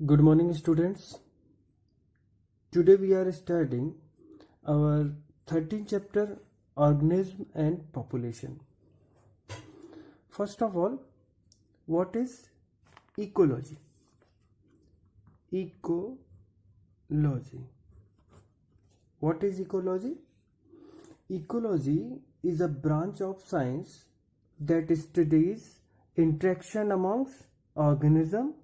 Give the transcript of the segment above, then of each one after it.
Good morning, students. Today we are studying our 13th chapter, Organism and Population. First of all, what is ecology? Ecology. What is ecology? Ecology is a branch of science that studies interaction amongst organisms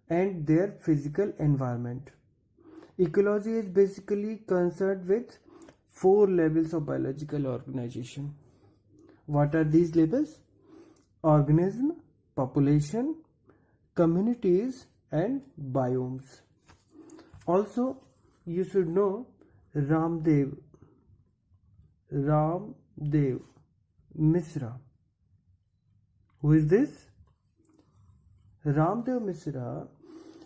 and their physical environment. Ecology is basically concerned with 4 levels of biological organization. What are these levels? Organism, population, communities and biomes. Also, you should know Ramdev Misra. Who is this? Ramdev Misra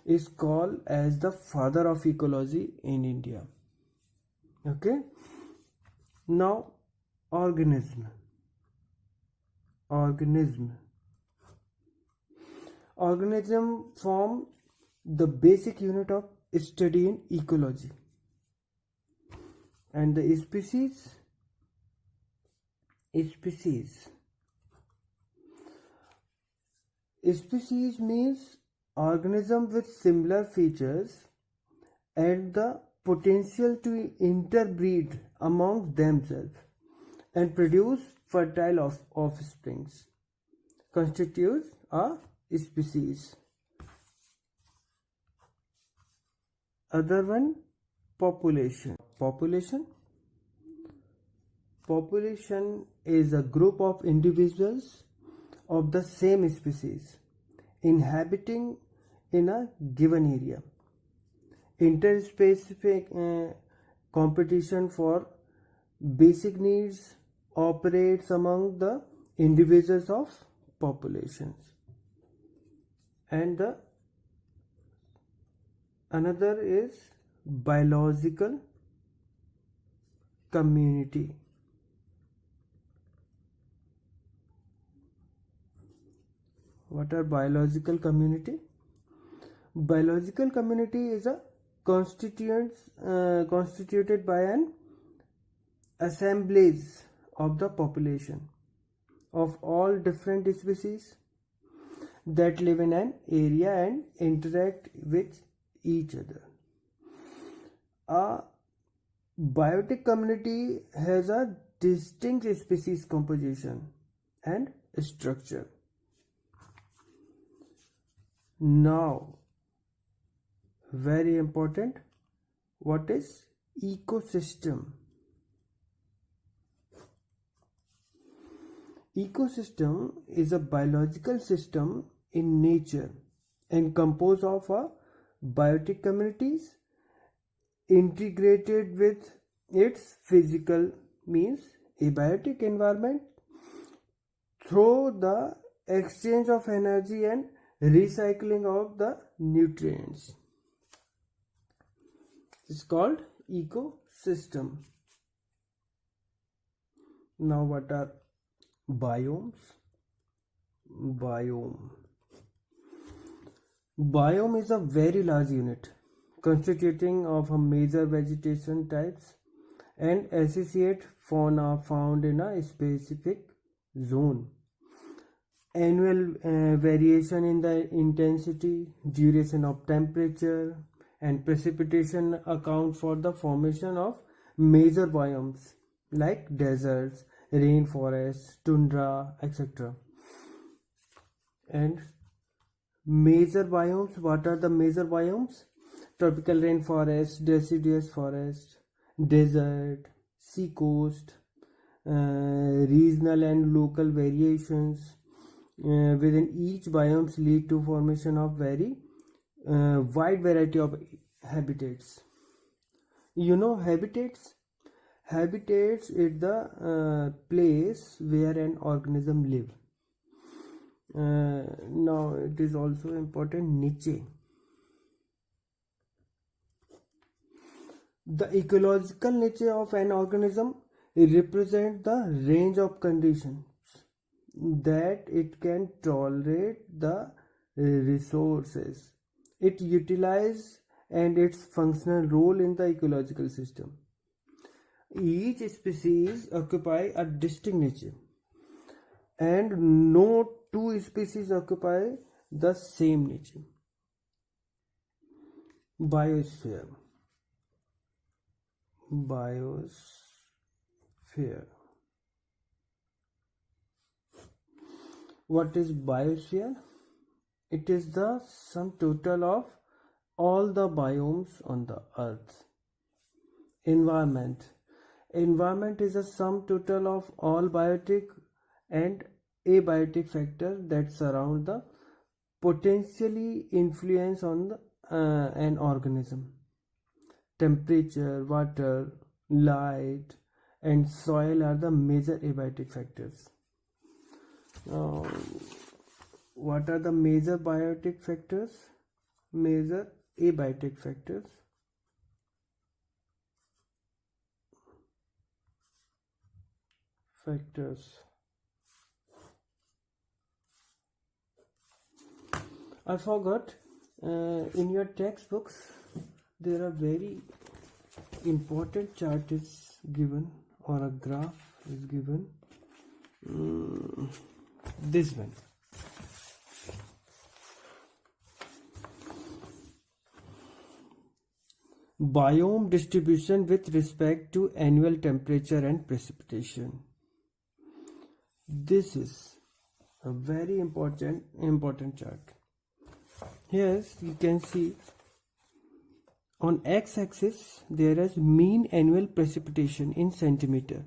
is called as the father of ecology in India. Okay. Now, organism. Organism form the basic unit of study in ecology. And the species means organism with similar features and the potential to interbreed among themselves and produce fertile offsprings constitutes a species. Other one, population is a group of individuals of the same species inhabiting in a given area. Interspecific competition for basic needs operates among the individuals of populations. And the another is biological community. What are biological community? Biological community is a constituted by an assemblage of the population of all different species that live in an area and interact with each other. A biotic community has a distinct species composition and structure. Now, very important, what is ecosystem? Ecosystem is a biological system in nature and composed of a biotic communities integrated with its physical means abiotic environment through the exchange of energy and recycling of the nutrients. It's called ecosystem. Now, what are biomes? Biome is a very large unit constituting of a major vegetation types and associate fauna found in a specific zone. Annual variation in the intensity, duration of temperature and precipitation account for the formation of major biomes like deserts, rainforests, tundra, etc. And major biomes, what are the major biomes? Tropical rainforest, deciduous forest, desert, sea coast, regional and local variations within each biomes lead to formation of very wide variety of habitats. You know habitats is the place where an organism live. Now it is also important niche. The ecological nature of an organism represents the range of conditions that it can tolerate, the resources it utilizes and its functional role in the ecological system. Each species occupy a distinct niche, and no two species occupy the same niche. Biosphere. Biosphere. What is biosphere? It is the sum total of all the biomes on the earth. Environment. Environment is a sum total of all biotic and abiotic factors that surround the potentially influence on an organism. Temperature, water, light, and soil are the major abiotic factors. Now, what are the major biotic factors? Major abiotic factors. I forgot, in your textbooks there are very important chart is given, or a graph is given. This one. Biome distribution with respect to annual temperature and precipitation. This is a very important chart. Here you can see on x-axis there is mean annual precipitation in centimeter,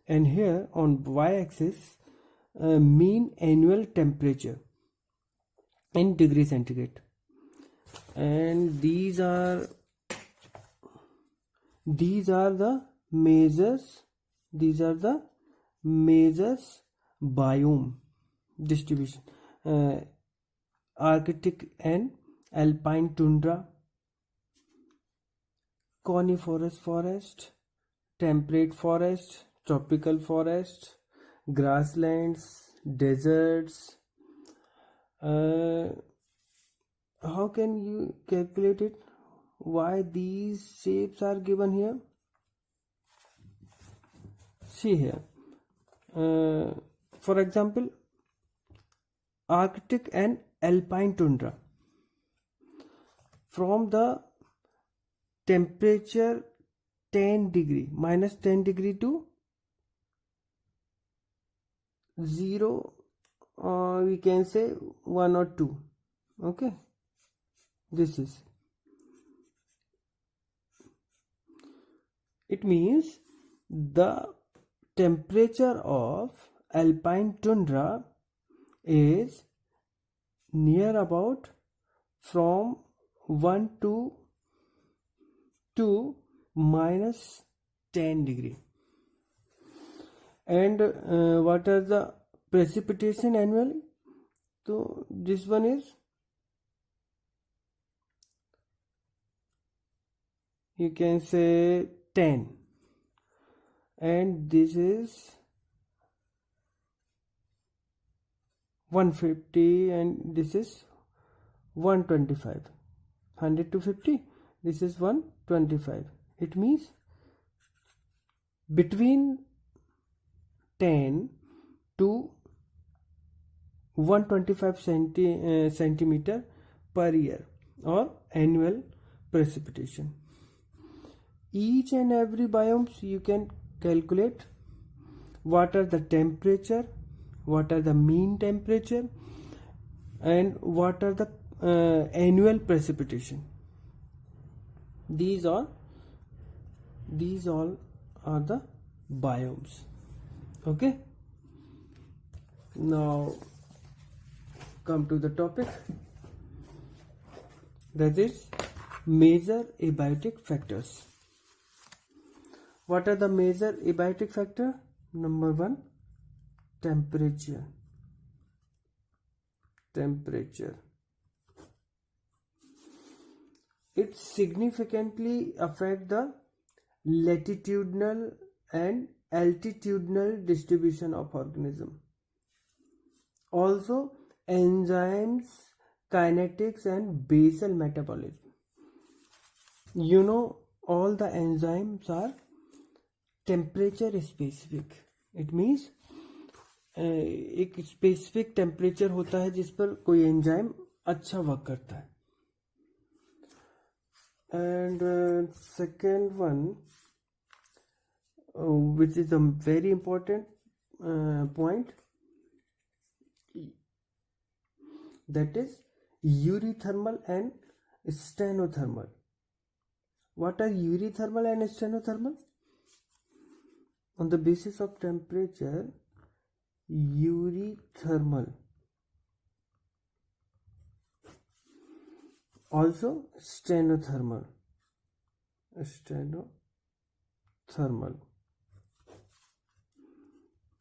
and here on y-axis mean annual temperature in degree centigrade, and these are the measures. These are the measures biome distribution. Arctic and alpine tundra, coniferous forest, temperate forest, tropical forest, grasslands, deserts. How can you calculate it? Why these shapes are given here? See here. For example, Arctic and alpine tundra. From the temperature 10 degree, minus 10 degree to 0, we can say 1 or 2. Okay, this is. It means the temperature of alpine tundra is near about from 1 to minus 10 degree. And what are the precipitation annually? So this one is, you can say 10, and this is 150, and this is 125. 100 to 50, this is 125. It means between 10 to 125 centimeter per year, or annual precipitation. Each and every biomes you can calculate what are the temperature, what are the mean temperature, and what are the annual precipitation. These all are the biomes. Okay, now come to the topic, that is major abiotic factors. What are the major abiotic factor? Number 1, temperature. It significantly affects the latitudinal and altitudinal distribution of organism. Also, enzymes kinetics and basal metabolism. You know, all the enzymes are temperature specific. It means एक specific temperature होता है जिस पर कोई enzyme अच्छा work करता है. And second one, which is a very important point, that is eurythermal and stenothermal. What are eurythermal and stenothermal? On the basis of temperature, eurythermal, also stenothermal.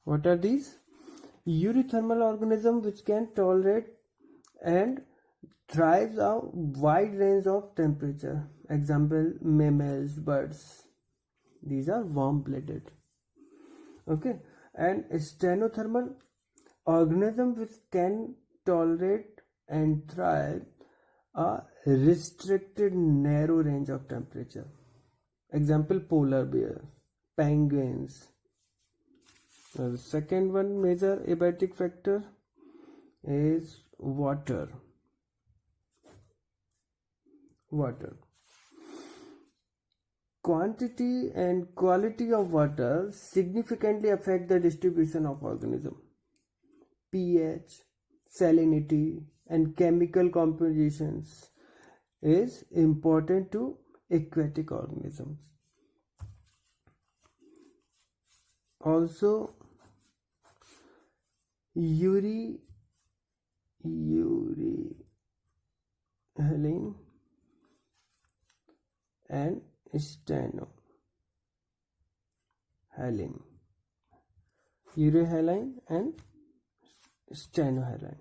What are these? Eurythermal organism which can tolerate and thrives a wide range of temperature. Example, mammals, birds. These are warm-blooded. Okay. And stenothermal organism which can tolerate and thrive a restricted narrow range of temperature. Example, polar bear, penguins. The second one major abiotic factor is water. Quantity and quality of water significantly affect the distribution of organism. pH, salinity, and chemical compositions is important to aquatic organisms. Also, urehaline and stenohaline. Urehaline and stenohaline.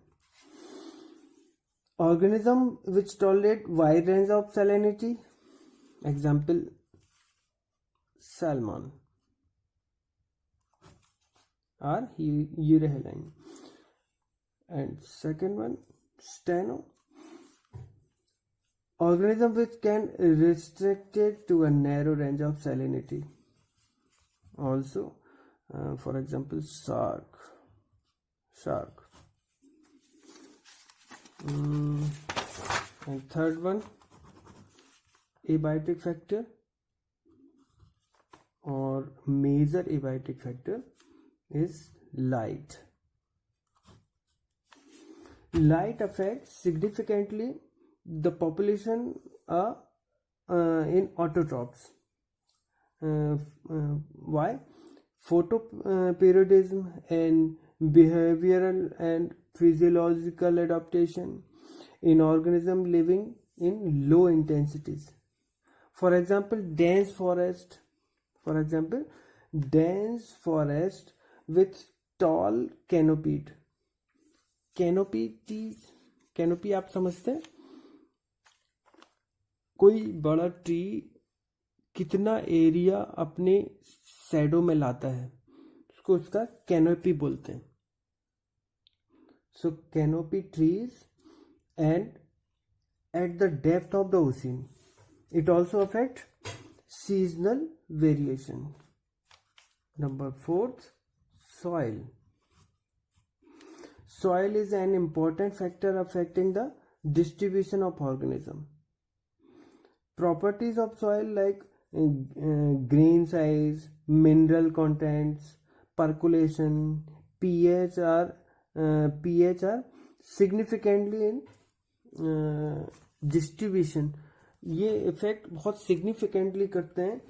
Organism which tolerate wide range of salinity. Example, salmon are urehaline. And second one, steno. Organism which can restricted to a narrow range of salinity. Also, for example, shark. And third one, abiotic factor or major abiotic factor is light. Light affects significantly the population in autotrophs. Why? Photoperiodism and behavioral and physiological adaptation in organism living in low intensities. For example, dense forest with tall canopied. Canopy आप समझते हैं? कोई बड़ा tree कितना area अपने shadow में लाता है, उसको उसका कैनोपी बोलते हैं. So canopy trees and at the depth of the ocean. It also affects seasonal variation. Number 4, soil. Soil is an important factor affecting the distribution of organism. Properties of soil like grain size, mineral contents, percolation, pH are significantly in distribution. ये effect बहुत significantly करते हैं.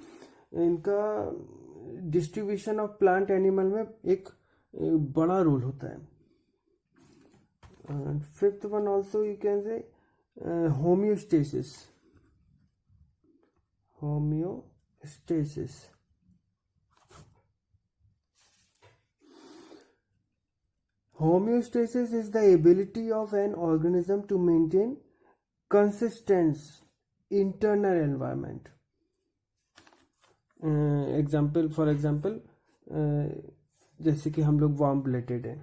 इनका distribution of plant animal में एक बड़ा role होता है. Fifth one also you can say homeostasis. Homeostasis is the ability of an organism to maintain consistent internal environment. For example, जैसे कि हम लोग वार्म ब्लडेड हैं,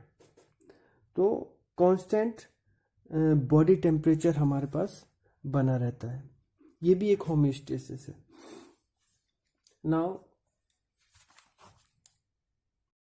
तो कांस्टेंट बॉडी टेम्परेचर हमारे पास बना रहता है। ये भी एक होम्योस्टेसिस है। नाउ